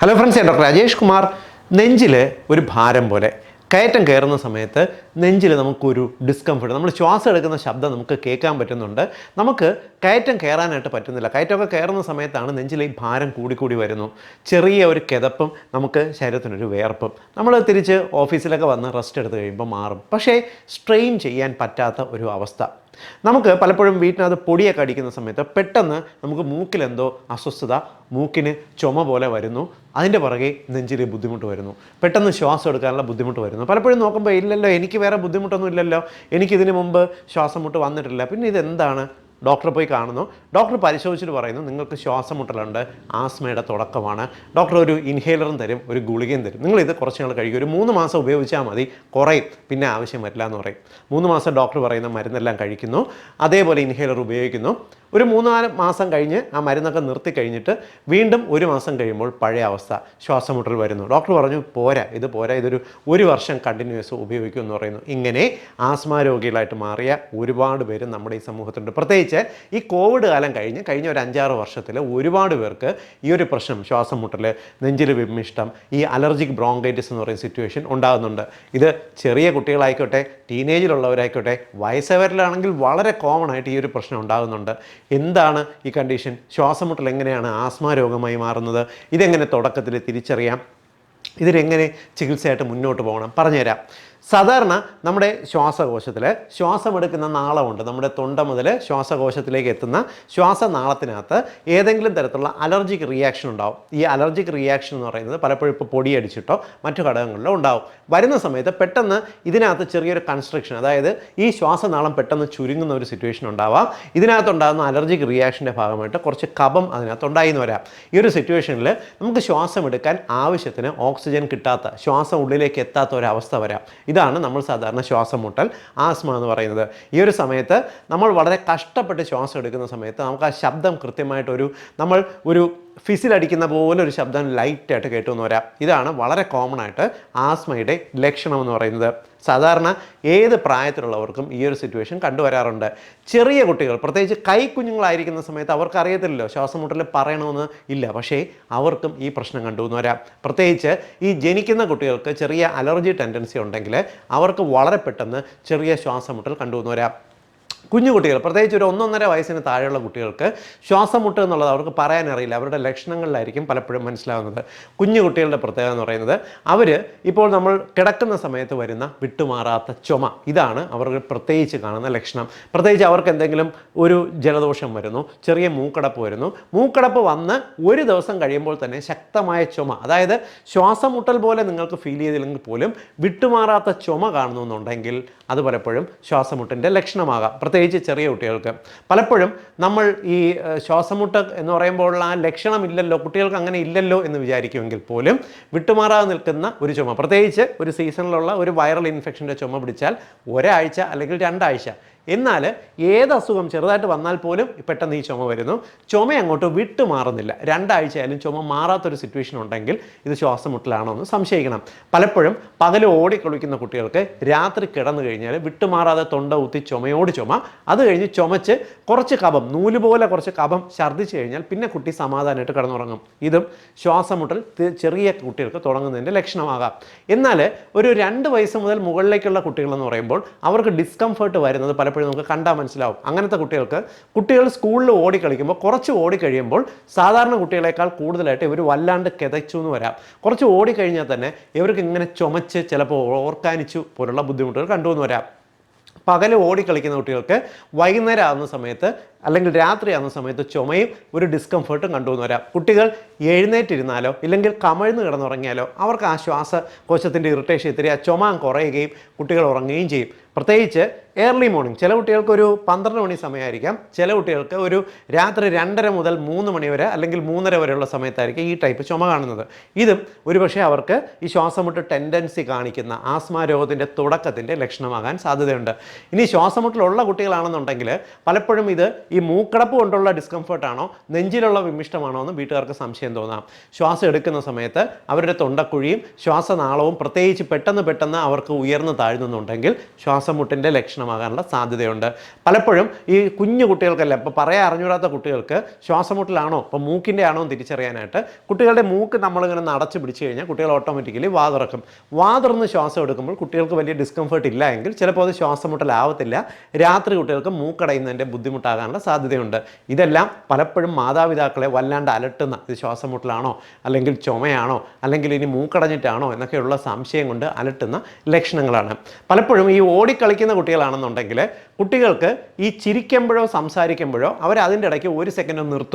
Hello friends, ഞാൻ doctor Rajesh Kumar. നെഞ്ചിൽ ഒരു ഭാരം പോലെ കയറ്റം കയറുന്ന സമയത്ത് നെഞ്ചിൽ നമുക്കൊരു ഡിസ്കംഫർട്ട്, നമ്മൾ ശ്വാസം എടുക്കുന്ന ശബ്ദം നമുക്ക് കേൾക്കാൻ പറ്റുന്നുണ്ട്. നമുക്ക് കയറ്റം കയറാനായിട്ട് പറ്റുന്നില്ല. കയറ്റമൊക്കെ കയറുന്ന സമയത്താണ് നെഞ്ചിൽ ഈ ഭാരം കൂടിക്കൂടി വരുന്നു. ചെറിയ ഒരു കിതപ്പും നമുക്ക് ശരീരത്തിനൊരു വേർപ്പും. നമ്മൾ തിരിച്ച് ഓഫീസിലൊക്കെ വന്ന് റെസ്റ്റ് എടുത്ത് കഴിയുമ്പോൾ മാറും. പക്ഷേ സ്ട്രെയിൻ ചെയ്യാൻ പറ്റാത്ത ഒരു അവസ്ഥ. നമുക്ക് പലപ്പോഴും വീട്ടിനകത്ത് പൊടിയൊക്കെ അടിക്കുന്ന സമയത്ത് പെട്ടെന്ന് നമുക്ക് മൂക്കിലെന്തോ അസ്വസ്ഥത, മൂക്കിന് ചുമ പോലെ വരുന്നു. അതിൻ്റെ പുറകെ നെഞ്ചിൽ ബുദ്ധിമുട്ട് വരുന്നു. പെട്ടെന്ന് ശ്വാസം എടുക്കാനുള്ള ബുദ്ധിമുട്ട് വരുന്നു. പലപ്പോഴും നോക്കുമ്പോൾ ഇല്ലല്ലോ, എനിക്ക് വേറെ ബുദ്ധിമുട്ടൊന്നും ഇല്ലല്ലോ, എനിക്കിതിന് മുമ്പ് ശ്വാസം മുട്ട് വന്നിട്ടില്ല, പിന്നെ ഇതെന്താണ്? ഡോക്ടറെ പോയി കാണുന്നു. ഡോക്ടർ പരിശോധിച്ചിട്ട് പറയുന്നു, നിങ്ങൾക്ക് ശ്വാസം മുട്ടലുണ്ട്, ആസ്മയുടെ തുടക്കമാണ്. ഡോക്ടർ ഒരു ഇൻഹേലറും തരും, ഒരു ഗുളികയും തരും. നിങ്ങളിത് കുറച്ച് നാൾ കഴിക്കും, ഒരു 3 മാസം ഉപയോഗിച്ചാൽ മതി, കുറയും, പിന്നെ ആവശ്യം വരില്ല എന്ന് പറയും. 3 മാസം ഡോക്ടർ പറയുന്ന മരുന്നെല്ലാം കഴിക്കുന്നു, അതേപോലെ ഇൻഹേലർ ഉപയോഗിക്കുന്നു. ഒരു 3-4 മാസം കഴിഞ്ഞ് ആ മരുന്നൊക്കെ നിർത്തി കഴിഞ്ഞിട്ട് വീണ്ടും 1 മാസം കഴിയുമ്പോൾ പഴയ അവസ്ഥ, ശ്വാസം മുട്ടൽ വരുന്നു. ഡോക്ടർ പറഞ്ഞു പോരാ, ഇതൊരു 1 വർഷം കണ്ടിന്യൂസ് ഉപയോഗിക്കും എന്ന് പറയുന്നു. ഇങ്ങനെ ആസ്മ രോഗികളായിട്ട് മാറിയ ഒരുപാട് പേര് നമ്മുടെ ഈ സമൂഹത്തിലുണ്ട്. പ്രത്യേകിച്ച് ഈ കോവിഡ് കാലം കഴിഞ്ഞ ഒരു 5-6 വർഷത്തിൽ ഒരുപാട് പേർക്ക് ഈ ഒരു പ്രശ്നം, ശ്വാസം മുട്ടൽ, നെഞ്ചിൽ വിമ്മിഷ്ടം, ഈ അലർജിക് ബ്രോങ്കൈറ്റിസ് എന്ന് പറയുന്ന സിറ്റുവേഷൻ ഉണ്ടാകുന്നുണ്ട്. ഇത് ചെറിയ കുട്ടികളായിക്കോട്ടെ, ടീനേജിലുള്ളവരായിക്കോട്ടെ, വയസ്സവരിലാണെങ്കിൽ വളരെ കോമൺ ആയിട്ട് ഈ ഒരു പ്രശ്നം ഉണ്ടാകുന്നുണ്ട്. എന്താണ് ഈ കണ്ടീഷൻ? ശ്വാസം മുട്ടൽ എങ്ങനെയാണ് ആസ്മ രോഗമായി മാറുന്നത്? ഇതെങ്ങനെ തുടക്കത്തിൽ തിരിച്ചറിയാം? ഇതിനെങ്ങനെ ചികിത്സയായിട്ട് മുന്നോട്ട് പോകണം? പറഞ്ഞുതരാം. സാധാരണ നമ്മുടെ ശ്വാസകോശത്തിൽ ശ്വാസമെടുക്കുന്ന നാളമുണ്ട്. നമ്മുടെ തൊണ്ട മുതൽ ശ്വാസകോശത്തിലേക്ക് എത്തുന്ന ശ്വാസനാളത്തിനകത്ത് ഏതെങ്കിലും തരത്തിലുള്ള അലർജിക് റിയാക്ഷൻ ഉണ്ടാവും. ഈ അലർജിക് റിയാക്ഷൻ എന്ന് പറയുന്നത് പലപ്പോഴും ഇപ്പോൾ പൊടിയടിച്ചിട്ടോ മറ്റു ഘടകങ്ങളിലോ ഉണ്ടാവും. വരുന്ന സമയത്ത് പെട്ടെന്ന് ഇതിനകത്ത് ചെറിയൊരു കൺസ്ട്രക്ഷൻ, അതായത് ഈ ശ്വാസനാളം പെട്ടെന്ന് ചുരുങ്ങുന്ന ഒരു സിറ്റുവേഷൻ ഉണ്ടാവാം. ഇതിനകത്തുണ്ടാകുന്ന അലർജിക് റിയാക്ഷൻ്റെ ഭാഗമായിട്ട് കുറച്ച് കഫം അതിനകത്തുണ്ടായി എന്ന് വരാം. ഈ ഒരു സിറ്റുവേഷനിൽ നമുക്ക് ശ്വാസം എടുക്കാൻ ആവശ്യത്തിന് ഓക്സിജൻ കിട്ടാത്ത, ശ്വാസം ഉള്ളിലേക്ക് എത്താത്ത ഒരവസ്ഥ വരാം. ഇതാണ് നമ്മൾ സാധാരണ ശ്വാസം മുട്ടൽ, ആസ്മ എന്ന് പറയുന്നത്. ഈ ഒരു സമയത്ത് നമ്മൾ വളരെ കഷ്ടപ്പെട്ട് ശ്വാസം എടുക്കുന്ന സമയത്ത് നമുക്ക് ആ ശബ്ദം കൃത്യമായിട്ടൊരു, നമ്മൾ ഒരു ഫിസിലടിക്കുന്ന പോലെ ഒരു ശബ്ദം ലൈറ്റായിട്ട് കേട്ടുവെന്ന് വരാം. ഇതാണ് വളരെ കോമൺ ആയിട്ട് ആസ്മയുടെ ലക്ഷണം എന്ന് പറയുന്നത്. സാധാരണ ഏത് പ്രായത്തിലുള്ളവർക്കും ഈ ഒരു സിറ്റുവേഷൻ കണ്ടുവരാറുണ്ട്. ചെറിയ കുട്ടികൾ, പ്രത്യേകിച്ച് കൈക്കുഞ്ഞുങ്ങളായിരിക്കുന്ന സമയത്ത് അവർക്ക് അറിയത്തില്ലല്ലോ, ശ്വാസം മുട്ടൽ പറയണമെന്ന് ഇല്ല, പക്ഷേ അവർക്കും ഈ പ്രശ്നം കണ്ടുവെന്ന് വരാം. പ്രത്യേകിച്ച് ഈ ജനിക്കുന്ന കുട്ടികൾക്ക് ചെറിയ അലർജി ടെൻഡൻസി ഉണ്ടെങ്കിൽ അവർക്ക് വളരെ പെട്ടെന്ന് ചെറിയ ശ്വാസം മുട്ടൽ കണ്ടുവെന്ന് വരാം. കുഞ്ഞു കുട്ടികൾ, പ്രത്യേകിച്ച് ഒരു 1-1.5 വയസ്സിന് താഴെയുള്ള കുട്ടികൾക്ക് ശ്വാസം മുട്ട് എന്നുള്ളത് അവർക്ക് പറയാനറിയില്ല. അവരുടെ ലക്ഷണങ്ങളിലായിരിക്കും പലപ്പോഴും മനസ്സിലാകുന്നത്. കുഞ്ഞു കുട്ടികളുടെ പ്രത്യേകത എന്ന് പറയുന്നത്, അവർ ഇപ്പോൾ നമ്മൾ കിടക്കുന്ന സമയത്ത് വരുന്ന വിട്ടുമാറാത്ത ചുമ, ഇതാണ് അവർക്ക് പ്രത്യേകിച്ച് കാണുന്ന ലക്ഷണം. പ്രത്യേകിച്ച് അവർക്ക് എന്തെങ്കിലും ഒരു ജലദോഷം വരുന്നു, ചെറിയ മൂക്കടപ്പ് വരുന്നു, മൂക്കടപ്പ് വന്ന് 1 ദിവസം കഴിയുമ്പോൾ തന്നെ ശക്തമായ ചുമ, അതായത് ശ്വാസം മുട്ടൽ പോലെ നിങ്ങൾക്ക് ഫീൽ ചെയ്തില്ലെങ്കിൽ പോലും വിട്ടുമാറാത്ത ചുമ കാണുന്നുണ്ടെങ്കിൽ അത് പലപ്പോഴും ശ്വാസമുട്ടിൻ്റെ ലക്ഷണമാകാം. പ്രത്യേകിച്ച് ചെറിയ കുട്ടികൾക്ക് പലപ്പോഴും നമ്മൾ ഈ ശ്വാസമുട്ട് എന്ന് പറയുമ്പോഴുള്ള ആ ലക്ഷണമില്ലല്ലോ, കുട്ടികൾക്ക് അങ്ങനെ ഇല്ലല്ലോ എന്ന് വിചാരിക്കുമെങ്കിൽ പോലും വിട്ടുമാറാതെ നിൽക്കുന്ന ഒരു ചുമ, പ്രത്യേകിച്ച് ഒരു സീസണിലുള്ള ഒരു വൈറൽ ഇൻഫെക്ഷൻ്റെ ചുമ പിടിച്ചാൽ 1 ആഴ്ച അല്ലെങ്കിൽ 2 ആഴ്ച, എന്നാൽ ഏത് അസുഖം ചെറുതായിട്ട് വന്നാൽ പോലും പെട്ടെന്ന് ഈ ചുമ വരുന്നു. ചുമ അങ്ങോട്ട് വിട്ടുമാറുന്നില്ല. 2 ആഴ്ചയായാലും ചുമ മാറാത്തൊരു സിറ്റുവേഷൻ ഉണ്ടെങ്കിൽ ഇത് ശ്വാസം മുട്ടലാണോ എന്ന് സംശയിക്കണം. പലപ്പോഴും പകൽ ഓടിക്കൊളിക്കുന്ന കുട്ടികൾക്ക് രാത്രി കിടന്നു കഴിഞ്ഞാൽ വിട്ടുമാറാതെ തൊണ്ട കുത്തി ചുമയോട് ചുമ, അത് കഴിഞ്ഞ് ചുമച്ച് കുറച്ച് കഫം, നൂല് പോലെ കുറച്ച് കഫം ഛർദ്ദിച്ച് കഴിഞ്ഞാൽ പിന്നെ കുട്ടി സമാധാനമായിട്ട് കിടന്നുറങ്ങും. ഇതും ശ്വാസം മുട്ടൽ ചെറിയ കുട്ടികൾക്ക് തുടങ്ങുന്നതിൻ്റെ ലക്ഷണമാകാം. എന്നാൽ ഒരു 2 വയസ്സ് മുതൽ മുകളിലേക്കുള്ള കുട്ടികളെന്ന് പറയുമ്പോൾ അവർക്ക് ഡിസ്കംഫർട്ട് വരുന്നത് പലപ്പോഴും നമുക്ക് കണ്ടാൽ മനസ്സിലാവും. അങ്ങനത്തെ കുട്ടികൾ സ്കൂളിൽ ഓടിക്കളിക്കുമ്പോൾ കുറച്ച് ഓടിക്കഴിയുമ്പോൾ സാധാരണ കുട്ടികളെക്കാൾ കൂടുതലായിട്ട് ഇവർ വല്ലാണ്ട് കിതച്ചു എന്ന് വരാം. കുറച്ച് ഓടിക്കഴിഞ്ഞാൽ തന്നെ ഇവർക്ക് ഇങ്ങനെ ചുമച്ച് ചിലപ്പോൾ ഓർക്കാനിച്ചു പോലുള്ള ബുദ്ധിമുട്ടുകൾ കണ്ടുവന്ന് വരാം. പകൽ ഓടിക്കളിക്കുന്ന കുട്ടികൾക്ക് വൈകുന്നേരം ആകുന്ന സമയത്ത് അല്ലെങ്കിൽ രാത്രി ആകുന്ന സമയത്ത് ചുമയും ഒരു ഡിസ്കംഫർട്ടും കണ്ടുവന്ന് വരാം. കുട്ടികൾ എഴുന്നേറ്റിരുന്നാലോ ഇല്ലെങ്കിൽ കമഴ്ന്ന് കിടന്നുറങ്ങിയാലോ അവർക്ക് ആ ശ്വാസകോശത്തിൻ്റെ ഇറിറ്റേഷൻ ഇത്തിരി, ആ ചുമ കുറയുകയും കുട്ടികൾ ഉറങ്ങുകയും ചെയ്യും. പ്രത്യേകിച്ച് ഏർലി മോർണിംഗ്, ചില കുട്ടികൾക്ക് ഒരു 12 മണി സമയമായിരിക്കാം, ചില കുട്ടികൾക്ക് ഒരു രാത്രി 2:30 മുതൽ 3 മണി വരെ അല്ലെങ്കിൽ 3:30 വരെയുള്ള സമയത്തായിരിക്കും ഈ ടൈപ്പ് ചുമ കാണുന്നത്. ഇതും ഒരുപക്ഷെ അവർക്ക് ഈ ശ്വാസമുട്ട് ടെൻഡൻസി കാണിക്കുന്ന ആസ്മ രോഗത്തിൻ്റെ തുടക്കത്തിൻ്റെ ലക്ഷണമാകാൻ സാധ്യതയുണ്ട്. ഇനി ശ്വാസമുട്ടലുള്ള കുട്ടികളാണെന്നുണ്ടെങ്കിൽ പലപ്പോഴും ഇത് ഈ മൂക്കടപ്പ് കൊണ്ടുള്ള ഡിസ്കംഫർട്ടാണോ നെഞ്ചിലുള്ള വിമിഷ്ടമാണോ എന്ന് വീട്ടുകാർക്ക് സംശയം തോന്നാം. ശ്വാസം എടുക്കുന്ന സമയത്ത് അവരുടെ തൊണ്ടക്കുഴിയും ശ്വാസനാളവും പ്രത്യേകിച്ച് പെട്ടെന്ന് അവർക്ക് ഉയർന്നു താഴ്ന്നുണ്ടെങ്കിൽ ശ്വാസം മുട്ടിൻ്റെ ലക്ഷണമാകാനുള്ള സാധ്യതയുണ്ട്. പലപ്പോഴും ഈ കുഞ്ഞു കുട്ടികൾക്കല്ല, ഇപ്പോൾ പറയാൻ അറിഞ്ഞൂടാത്ത കുട്ടികൾക്ക് ശ്വാസമുട്ടലാണോ ഇപ്പോൾ മൂക്കിൻ്റെ ആണോ എന്ന് തിരിച്ചറിയാനായിട്ട് കുട്ടികളുടെ മൂക്ക് നമ്മളിങ്ങനെ നടച്ച് പിടിച്ചു കഴിഞ്ഞാൽ കുട്ടികൾ ഓട്ടോമാറ്റിക്കലി വാ തുറക്കും. വാ തുറന്ന് ശ്വാസം എടുക്കുമ്പോൾ കുട്ടികൾക്ക് വലിയ ഡിസ്കംഫർട്ട് ഇല്ല എങ്കിൽ ചിലപ്പോൾ അത് ശ്വാസമുട്ടലാവത്തില്ല. രാത്രി കുട്ടികൾക്ക് മൂക്കടയുന്നതിൻ്റെ ബുദ്ധിമുട്ടാകാനുള്ള സാധ്യതയുണ്ട്. ഇതെല്ലാം പലപ്പോഴും മാതാപിതാക്കളെ വല്ലാണ്ട് അലട്ടുന്ന, ഇത് ശ്വാസമുട്ടലാണോ അല്ലെങ്കിൽ ചുമയാണോ അല്ലെങ്കിൽ ഇനി മൂക്കടഞ്ഞിട്ടാണോ എന്നൊക്കെയുള്ള സംശയം കൊണ്ട് അലട്ടുന്ന ലക്ഷണങ്ങളാണ്. പലപ്പോഴും ഈ ഓടിക്കളിക്കുന്ന കുട്ടികളാണെന്നുണ്ടെങ്കിൽ കുട്ടികൾക്ക് ഈ ചിരിക്കുമ്പോഴോ സംസാരിക്കുമ്പോഴോ അവർ അതിൻ്റെ ഇടയ്ക്ക് ഒരു സെക്കൻഡ്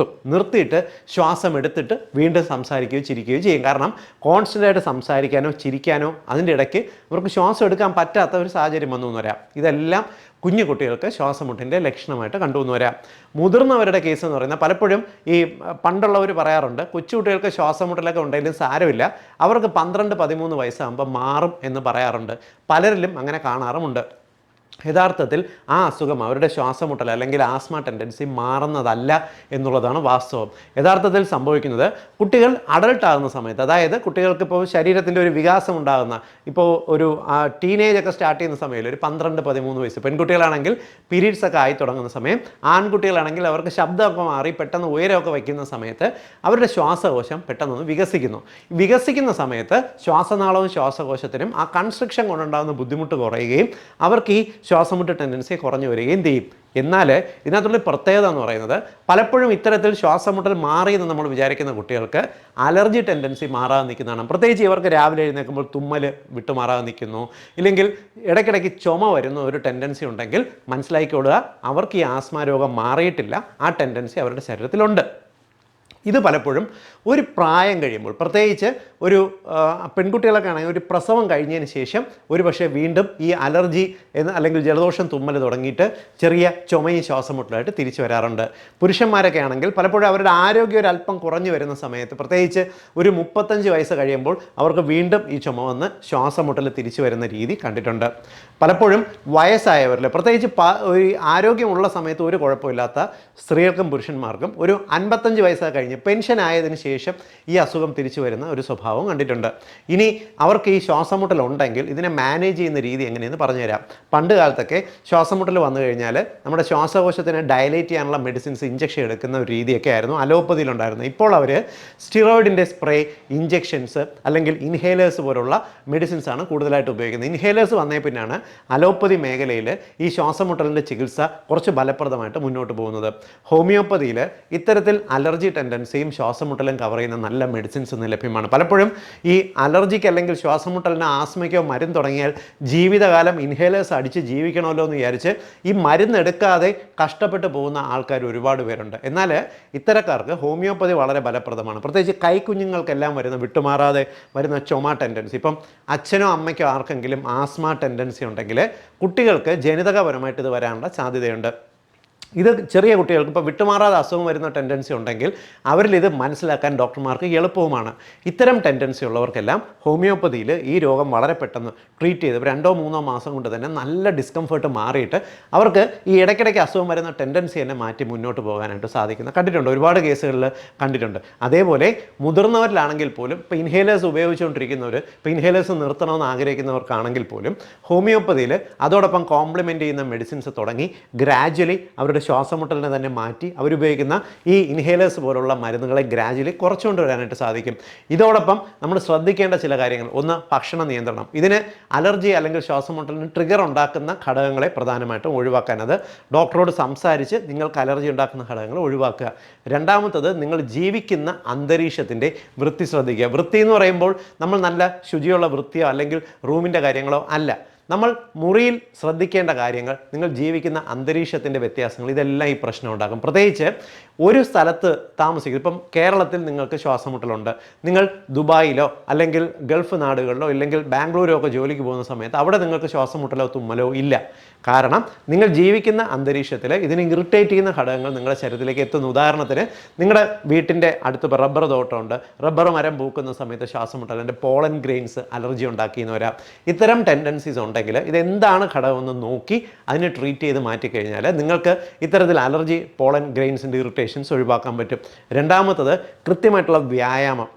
നിർത്തിയിട്ട് ശ്വാസം എടുത്തിട്ട് വീണ്ടും സംസാരിക്കുകയോ ചിരിക്കുകയോ ചെയ്യും. കാരണം കോൺസ്റ്റൻ്റായിട്ട് സംസാരിക്കാനോ ചിരിക്കാനോ അതിൻ്റെ ഇടയ്ക്ക് അവർക്ക് ശ്വാസം എടുക്കാൻ പറ്റാത്ത ഒരു സാഹചര്യം വന്നു എന്ന് വരാം. ഇതെല്ലാം കുഞ്ഞു കുട്ടികൾക്ക് ശ്വാസമുട്ടിൻ്റെ ലക്ഷണമായിട്ട് കണ്ടുവന്ന് വരാം. മുതിർന്നവരുടെ കേസ് എന്ന് പറയുന്നത് പലപ്പോഴും ഈ പണ്ടുള്ളവർ പറയാറുണ്ട് കൊച്ചുകുട്ടികൾക്ക് ശ്വാസമുട്ടലൊക്കെ ഉണ്ടെങ്കിലും സാരമില്ല, അവർക്ക് 12-13 വയസ്സാകുമ്പോൾ മാറും എന്ന് പറയാറുണ്ട്. പലരിലും അങ്ങനെ കാണാറുമുണ്ട്. യഥാർത്ഥത്തിൽ ആ അസുഖം അവരുടെ ശ്വാസമുട്ടൽ അല്ലെങ്കിൽ ആസ്മ ടെൻഡൻസി മാറുന്നതല്ല എന്നുള്ളതാണ് വാസ്തവം. യഥാർത്ഥത്തിൽ സംഭവിക്കുന്നത് കുട്ടികൾ അഡൾട്ട് ആകുന്ന സമയത്ത്, അതായത് കുട്ടികൾക്ക് ഇപ്പോൾ ശരീരത്തിൻ്റെ ഒരു വികാസം ഉണ്ടാകുന്ന, ഇപ്പോൾ ഒരു ടീനേജ് ഒക്കെ സ്റ്റാർട്ട് ചെയ്യുന്ന സമയത്ത് ഒരു 12-13 വയസ്സ്, പെൺകുട്ടികളാണെങ്കിൽ പീരീഡ്സ് ഒക്കെ ആയി തുടങ്ങുന്ന സമയം, ആൺകുട്ടികളാണെങ്കിൽ അവർക്ക് ശബ്ദമൊക്കെ മാറി പെട്ടെന്ന് ഉയരമൊക്കെ വയ്ക്കുന്ന സമയത്ത് അവരുടെ ശ്വാസകോശം പെട്ടെന്നൊന്ന് വികസിക്കുന്ന സമയത്ത് ശ്വാസനാളവും ശ്വാസകോശത്തിനും ആ കൺസ്ട്രക്ഷൻ കൊണ്ടുണ്ടാകുന്ന ബുദ്ധിമുട്ട് കുറയുകയും അവർക്ക് ഈ ശ്വാസമുട്ട് ടെൻഡൻസി കുറഞ്ഞു വരികയും ചെയ്യും. എന്നാൽ ഇതിനകത്തുള്ള പ്രത്യേകത എന്ന് പറയുന്നത് പലപ്പോഴും ഇത്തരത്തിൽ ശ്വാസമുട്ടൽ മാറിയെന്ന് നമ്മൾ വിചാരിക്കുന്ന കുട്ടികൾക്ക് അലർജി ടെൻഡൻസി മാറാതെ നിൽക്കുന്നതാണ്. പ്രത്യേകിച്ച് ഇവർക്ക് രാവിലെ എഴുന്നേൽക്കുമ്പോൾ തുമ്മൽ വിട്ടുമാറാതെ നിൽക്കുന്നു, ഇല്ലെങ്കിൽ ഇടയ്ക്കിടയ്ക്ക് ചുമ വരുന്ന ഒരു ടെൻഡൻസി ഉണ്ടെങ്കിൽ മനസ്സിലാക്കിക്കൊള്ളുക, അവർക്ക് ഈ ആസ്മ രോഗം മാറിയിട്ടില്ല, ആ ടെൻഡൻസി അവരുടെ ശരീരത്തിലുണ്ട്. ഇത് പലപ്പോഴും ഒരു പ്രായം കഴിയുമ്പോൾ, പ്രത്യേകിച്ച് ഒരു പെൺകുട്ടികളൊക്കെ ആണെങ്കിൽ ഒരു പ്രസവം കഴിഞ്ഞതിന് ശേഷം ഒരു പക്ഷേ വീണ്ടും ഈ അലർജി അല്ലെങ്കിൽ ജലദോഷം തുമ്മൽ തുടങ്ങിയിട്ട് ചെറിയ ചുമയും ശ്വാസമുട്ടലായിട്ട് തിരിച്ചു വരാറുണ്ട്. പുരുഷന്മാരൊക്കെ ആണെങ്കിൽ പലപ്പോഴും അവരുടെ ആരോഗ്യം ഒരു അല്പം കുറഞ്ഞു വരുന്ന സമയത്ത്, പ്രത്യേകിച്ച് ഒരു 35 വയസ്സ് കഴിയുമ്പോൾ അവർക്ക് വീണ്ടും ഈ ചുമ വന്ന് ശ്വാസമുട്ടൽ തിരിച്ചു വരുന്ന രീതി കണ്ടിട്ടുണ്ട്. പലപ്പോഴും വയസ്സായവരിൽ, പ്രത്യേകിച്ച് ഒരു ആരോഗ്യമുള്ള സമയത്ത് ഒരു കുഴപ്പമില്ലാത്ത സ്ത്രീകൾക്കും പുരുഷന്മാർക്കും ഒരു 55 വയസ്സ് കഴിഞ്ഞ് പെൻഷൻ ആയതിനു ശേഷം ഈ അസുഖം തിരിച്ചു വരുന്ന ഒരു സ്വഭാവം കണ്ടിട്ടുണ്ട്. ഇനി അവർക്ക് ഈ ശ്വാസമുട്ടൽ ഉണ്ടെങ്കിൽ ഇതിനെ മാനേജ് ചെയ്യുന്ന രീതി എങ്ങനെയെന്ന് പറഞ്ഞുതരാം. പണ്ട് കാലത്തൊക്കെ ശ്വാസമുട്ടൽ വന്നു കഴിഞ്ഞാൽ നമ്മുടെ ശ്വാസകോശത്തിനെ ഡയലേറ്റ് ചെയ്യാനുള്ള മെഡിസിൻസ് ഇഞ്ചക്ഷൻ എടുക്കുന്ന ഒരു രീതിയൊക്കെ ആയിരുന്നു അലോപ്പതിയിലുണ്ടായിരുന്നത്. ഇപ്പോൾ അവർ സ്റ്റിറോയിഡിൻ്റെ സ്പ്രേ, ഇഞ്ചക്ഷൻസ് അല്ലെങ്കിൽ ഇൻഹേലേഴ്സ് പോലുള്ള മെഡിസിൻസാണ് കൂടുതലായിട്ട് ഉപയോഗിക്കുന്നത്. ഇൻഹേലേഴ്സ് വന്നേ പിന്നാണ് അലോപ്പതി മേഖലയിൽ ഈ ശ്വാസമുട്ടലിൻ്റെ ചികിത്സ കുറച്ച് ഫലപ്രദമായിട്ട് മുന്നോട്ട് പോകുന്നത്. ഹോമിയോപ്പതിയിൽ ഇത്തരത്തിൽ അലർജി ടെൻഡൻസിയും ശ്വാസമുട്ടലും കവർ ചെയ്യുന്ന നല്ല മെഡിസിൻസ് ഇന്ന് ലഭ്യമാണ്. പലപ്പോഴും ഈ അലർജിക്ക് അല്ലെങ്കിൽ ശ്വാസമുട്ടലിന് ആസ്മയ്ക്കോ മരുന്ന് തുടങ്ങിയാൽ ജീവിതകാലം ഇൻഹേലേഴ്സ് അടിച്ച് ജീവിക്കണമല്ലോ എന്ന് വിചാരിച്ച് ഈ മരുന്നെടുക്കാതെ കഷ്ടപ്പെട്ട് പോകുന്ന ആൾക്കാർ ഒരുപാട് പേരുണ്ട്. എന്നാൽ ഇത്തരക്കാർക്ക് ഹോമിയോപ്പതി വളരെ ഫലപ്രദമാണ്. പ്രത്യേകിച്ച് കൈക്കുഞ്ഞുങ്ങൾക്കെല്ലാം വരുന്ന വിട്ടുമാറാതെ വരുന്ന ചുമ ടെൻഡൻസി, ഇപ്പം അച്ഛനോ അമ്മയ്ക്കോ ആർക്കെങ്കിലും ആസ്മ ടെൻഡൻസി ഉണ്ടെങ്കിൽ കുട്ടികൾക്ക് ജനിതകപരമായിട്ട് ഇത് വരാനുള്ള സാധ്യതയുണ്ട്. ഇത് ചെറിയ കുട്ടികൾക്ക് ഇപ്പോൾ വിട്ടുമാറാതെ അസുഖം വരുന്ന ടെൻഡൻസി ഉണ്ടെങ്കിൽ അവരിൽ ഇത് മനസ്സിലാക്കാൻ ഡോക്ടർമാർക്ക് എളുപ്പവുമാണ്. ഇത്തരം ടെൻഡൻസി ഉള്ളവർക്കെല്ലാം ഹോമിയോപ്പതിയിൽ ഈ രോഗം വളരെ പെട്ടെന്ന് ട്രീറ്റ് ചെയ്ത് 2-3 മാസം കൊണ്ട് തന്നെ നല്ല ഡിസ്കംഫർട്ട് മാറിയിട്ട് അവർക്ക് ഈ ഇടയ്ക്കിടയ്ക്ക് അസുഖം വരുന്ന ടെൻഡൻസി തന്നെ മാറ്റി മുന്നോട്ട് പോകാനായിട്ട് സാധിക്കുന്ന കണ്ടിട്ടുണ്ട്, ഒരുപാട് കേസുകളിൽ കണ്ടിട്ടുണ്ട്. അതേപോലെ മുതിർന്നവരിലാണെങ്കിൽ പോലും ഇപ്പോൾ ഇൻഹേലേഴ്സ് ഉപയോഗിച്ചുകൊണ്ടിരിക്കുന്നവർ, ഇപ്പോൾ ഇൻഹേലേഴ്സ് നിർത്തണമെന്ന് ആഗ്രഹിക്കുന്നവർക്കാണെങ്കിൽ പോലും ഹോമിയോപ്പതിയിൽ അതോടൊപ്പം കോംപ്ലിമെൻ്റ് ചെയ്യുന്ന മെഡിസിൻസ് തുടങ്ങി ഗ്രാജ്വലി അവരുടെ ശ്വാസമുട്ടലിനെ തന്നെ മാറ്റി അവരുപയോഗിക്കുന്ന ഈ ഇൻഹേലേഴ്സ് പോലുള്ള മരുന്നുകളെ ഗ്രാജ്വലി കുറച്ചുകൊണ്ട് വരാനായിട്ട് സാധിക്കും. ഇതോടൊപ്പം നമ്മൾ ശ്രദ്ധിക്കേണ്ട ചില കാര്യങ്ങൾ, ഒന്ന് ഭക്ഷണ നിയന്ത്രണം. ഇതിന് അലർജി അല്ലെങ്കിൽ ശ്വാസമുട്ടലിന് ട്രിഗർ ഉണ്ടാക്കുന്ന ഘടകങ്ങളെ പ്രധാനമായിട്ടും ഒഴിവാക്കാൻ, അത് ഡോക്ടറോട് സംസാരിച്ച് നിങ്ങൾക്ക് അലർജി ഉണ്ടാക്കുന്ന ഘടകങ്ങൾ ഒഴിവാക്കുക. രണ്ടാമത്തത്, നിങ്ങൾ ജീവിക്കുന്ന അന്തരീക്ഷത്തിൻ്റെ വൃത്തി ശ്രദ്ധിക്കുക. വൃത്തി എന്ന് പറയുമ്പോൾ നമ്മൾ നല്ല ശുചിയുള്ള വൃത്തിയോ അല്ലെങ്കിൽ റൂമിൻ്റെ കാര്യങ്ങളോ അല്ല. നമ്മൾ മുറിയിൽ ശ്രദ്ധിക്കേണ്ട കാര്യങ്ങൾ, നിങ്ങൾ ജീവിക്കുന്ന അന്തരീക്ഷത്തിൻ്റെ വ്യത്യാസങ്ങൾ, ഇതെല്ലാം ഈ പ്രശ്നം ഉണ്ടാകും. പ്രത്യേകിച്ച് ഒരു സ്ഥലത്ത് താമസിക്കും, ഇപ്പം കേരളത്തിൽ നിങ്ങൾക്ക് ശ്വാസമുട്ടലുണ്ട്, നിങ്ങൾ ദുബായിലോ അല്ലെങ്കിൽ ഗൾഫ് നാടുകളിലോ ഇല്ലെങ്കിൽ ബാംഗ്ലൂരോ ഒക്കെ ജോലിക്ക് പോകുന്ന സമയത്ത് അവിടെ നിങ്ങൾക്ക് ശ്വാസമുട്ടലോ തുമ്മലോ ഇല്ല. കാരണം നിങ്ങൾ ജീവിക്കുന്ന അന്തരീക്ഷത്തിൽ ഇതിന് ഇറിറ്റേറ്റ് ചെയ്യുന്ന ഘടകങ്ങൾ നിങ്ങളുടെ ശരീരത്തിലേക്ക് എത്തുന്നു. ഉദാഹരണത്തിന് നിങ്ങളുടെ വീട്ടിൻ്റെ അടുത്ത് റബ്ബർ തോട്ടമുണ്ട്, റബ്ബർ മരം പൂക്കുന്ന സമയത്ത് ശ്വാസമുട്ടൽ, അതിൻ്റെ പോളൻ ഗ്രെയിൻസ് അലർജി ഉണ്ടാക്കിയെന്ന് വരാം. ഇത്തരം ടെൻഡൻസീസ് ഉണ്ട് ഉണ്ടെങ്കിൽ ഇതെന്താണ് ഘടകമെന്ന് നോക്കി അതിനെ ട്രീറ്റ് ചെയ്ത് മാറ്റിക്കഴിഞ്ഞാൽ നിങ്ങൾക്ക് ഇത്തരത്തിൽ അലർജി, പോളൻ ഗ്രെയിൻസിൻ്റെ ഇറിറ്റേഷൻസ് ഒഴിവാക്കാൻ പറ്റും. രണ്ടാമത്തത് കൃത്യമായിട്ടുള്ള വ്യായാമം.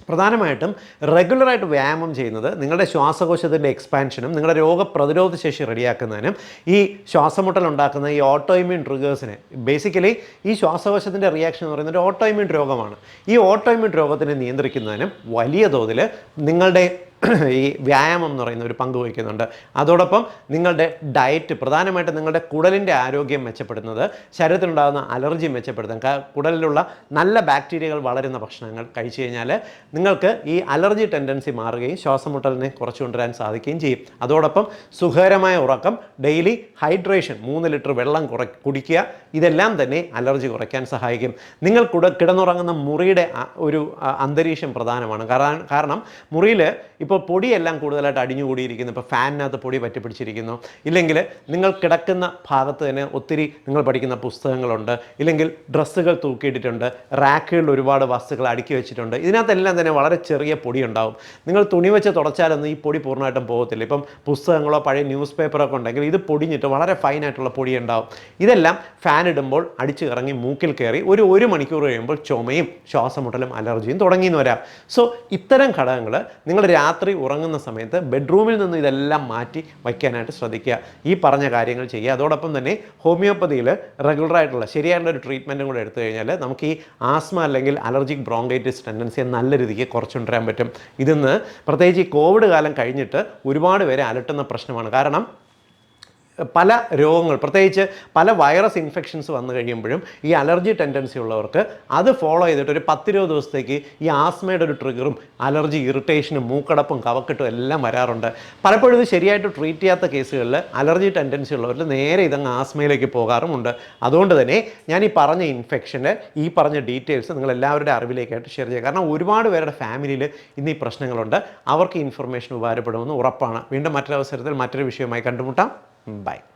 പ്രധാനമായിട്ടും റെഗുലറായിട്ട് വ്യായാമം ചെയ്യുന്നത് നിങ്ങളുടെ ശ്വാസകോശത്തിൻ്റെ എക്സ്പാൻഷനും നിങ്ങളുടെ രോഗപ്രതിരോധ ശേഷി റെഡിയാക്കുന്നതിനും ഈ ശ്വാസമുട്ടൽ ഉണ്ടാക്കുന്ന ഈ ഓട്ടോഇമ്യൂൺ ട്രിഗേഴ്സിനെ, ബേസിക്കലി ഈ ശ്വാസകോശത്തിൻ്റെ റിയാക്ഷൻ എന്ന് പറയുന്നത് ഒരു ഓട്ടോഇമ്യൂൺ രോഗമാണ്. ഈ ഓട്ടോഇമ്യൂൺ രോഗത്തിനെ നിയന്ത്രിക്കുന്നതിനും വലിയ തോതിൽ നിങ്ങളുടെ ഈ വ്യായാമം എന്ന് പറയുന്ന ഒരു പങ്ക് വഹിക്കുന്നുണ്ട്. അതോടൊപ്പം നിങ്ങളുടെ ഡയറ്റ്, പ്രധാനമായിട്ടും നിങ്ങളുടെ കുടലിൻ്റെ ആരോഗ്യം മെച്ചപ്പെടുന്നത്, ശരീരത്തിലുണ്ടാകുന്ന അലർജി മെച്ചപ്പെടുത്താൻ, കുടലിലുള്ള നല്ല ബാക്ടീരിയകൾ വളരുന്ന ഭക്ഷണങ്ങൾ കഴിച്ചു കഴിഞ്ഞാൽ നിങ്ങൾക്ക് ഈ അലർജി ടെൻഡൻസി മാറുകയും ശ്വാസമുട്ടലിനെ കുറച്ചു കൊണ്ടുവരാൻ സാധിക്കുകയും ചെയ്യും. അതോടൊപ്പം സുഖകരമായ ഉറക്കം, ഡെയിലി ഹൈഡ്രേഷൻ, 3 ലിറ്റർ വെള്ളം കുടിക്കുക, ഇതെല്ലാം തന്നെ അലർജി കുറയ്ക്കാൻ സഹായിക്കും. നിങ്ങൾ കിടന്നുറങ്ങുന്ന മുറിയുടെ ഒരു അന്തരീക്ഷം പ്രധാനമാണ്. കാരണം മുറിയിൽ ഇപ്പോൾ പൊടിയെല്ലാം കൂടുതലായിട്ട് അടിഞ്ഞുകൂടിയിരിക്കുന്നു. ഇപ്പോൾ ഫാനിനകത്ത് പൊടി പറ്റിപ്പിടിച്ചിരിക്കുന്നു, ഇല്ലെങ്കിൽ നിങ്ങൾ കിടക്കുന്ന ഭാഗത്ത് തന്നെ ഒത്തിരി നിങ്ങൾ പഠിക്കുന്ന പുസ്തകങ്ങളുണ്ട്, ഇല്ലെങ്കിൽ ഡ്രസ്സുകൾ തൂക്കിയിട്ടിട്ടുണ്ട്, റാക്കുകളിൽ ഒരുപാട് വസ്തുക്കൾ അടുക്കി വെച്ചിട്ടുണ്ട്. ഇതിനകത്തെല്ലാം തന്നെ വളരെ ചെറിയ പൊടി ഉണ്ടാവും. നിങ്ങൾ തുണി വെച്ച് തുടച്ചാലൊന്നും ഈ പൊടി പൂർണ്ണമായിട്ടും പോകത്തില്ല. ഇപ്പം പുസ്തകങ്ങളോ പഴയ ന്യൂസ് പേപ്പറൊക്കെ ഉണ്ടെങ്കിൽ ഇത് പൊടിഞ്ഞിട്ട് വളരെ ഫൈനായിട്ടുള്ള പൊടി ഉണ്ടാവും. ഇതെല്ലാം ഫാൻ ഇടുമ്പോൾ അടിച്ച് ഇറങ്ങി മൂക്കിൽ കയറി ഒരു മണിക്കൂർ കഴിയുമ്പോൾ ചുമയും ശ്വാസമുട്ടലും അലർജിയും തുടങ്ങിയെന്ന് വരാം. സോ ഇത്തരം ഘടകങ്ങൾ നിങ്ങൾ രാത്രി ഉറങ്ങുന്ന സമയത്ത് ബെഡ്റൂമിൽ നിന്ന് ഇതെല്ലാം മാറ്റി വയ്ക്കാനായിട്ട് ശ്രദ്ധിക്കുക. ഈ പറഞ്ഞ കാര്യങ്ങൾ ചെയ്യുക. അതോടൊപ്പം തന്നെ ഹോമിയോപ്പതിയിൽ റെഗുലറായിട്ടുള്ള ശരിയായിട്ടുള്ള ഒരു ട്രീറ്റ്മെൻറ്റും കൂടെ എടുത്തു കഴിഞ്ഞാൽ നമുക്ക് ഈ ആസ്മ അല്ലെങ്കിൽ അലർജിക് ബ്രോങ്കൈറ്റിസ് ടെൻഡൻസിയെ നല്ല രീതിക്ക് കുറച്ചുകൊണ്ടുവരാൻ പറ്റും. ഇതിന്ന് പ്രത്യേകിച്ച് ഈ കോവിഡ് കാലം കഴിഞ്ഞിട്ട് ഒരുപാട് പേരെ അലട്ടുന്ന പ്രശ്നമാണ്. കാരണം പല രോഗങ്ങൾ, പ്രത്യേകിച്ച് പല വൈറസ് ഇൻഫെക്ഷൻസ് വന്നു കഴിയുമ്പോഴും ഈ അലർജി ടെൻഡൻസി ഉള്ളവർക്ക് അത് ഫോളോ ചെയ്തിട്ട് ഒരു 10-20 ദിവസത്തേക്ക് ഈ ആസ്മയുടെ ഒരു ട്രിഗറും അലർജി, ഇറിറ്റേഷനും, മൂക്കടപ്പും കഫക്കെട്ടും എല്ലാം വരാറുണ്ട്. പലപ്പോഴും ഇത് ശരിയായിട്ട് ട്രീറ്റ് ചെയ്യാത്ത കേസുകളിൽ അലർജി ടെൻഡൻസി ഉള്ളവരിൽ നേരെ ഇതങ്ങ് ആസ്മയിലേക്ക് പോകാറുമുണ്ട്. അതുകൊണ്ട് തന്നെ ഞാൻ ഈ പറഞ്ഞ ഇൻഫെക്ഷൻ്റെ ഈ പറഞ്ഞ ഡീറ്റെയിൽസ് നിങ്ങൾ എല്ലാവരുടെ അറിവിലേക്കായിട്ട് ഷെയർ ചെയ്യുക. കാരണം ഒരുപാട് പേരുടെ ഫാമിലിയിൽ ഇന്ന് ഈ പ്രശ്നങ്ങളുണ്ട്. അവർക്ക് ഇൻഫർമേഷൻ ഉപകാരപ്പെടുമെന്ന് ഉറപ്പാണ്. വീണ്ടും മറ്റൊരവസരത്തിൽ മറ്റൊരു വിഷയവുമായി കണ്ടുമുട്ടാം. Bye.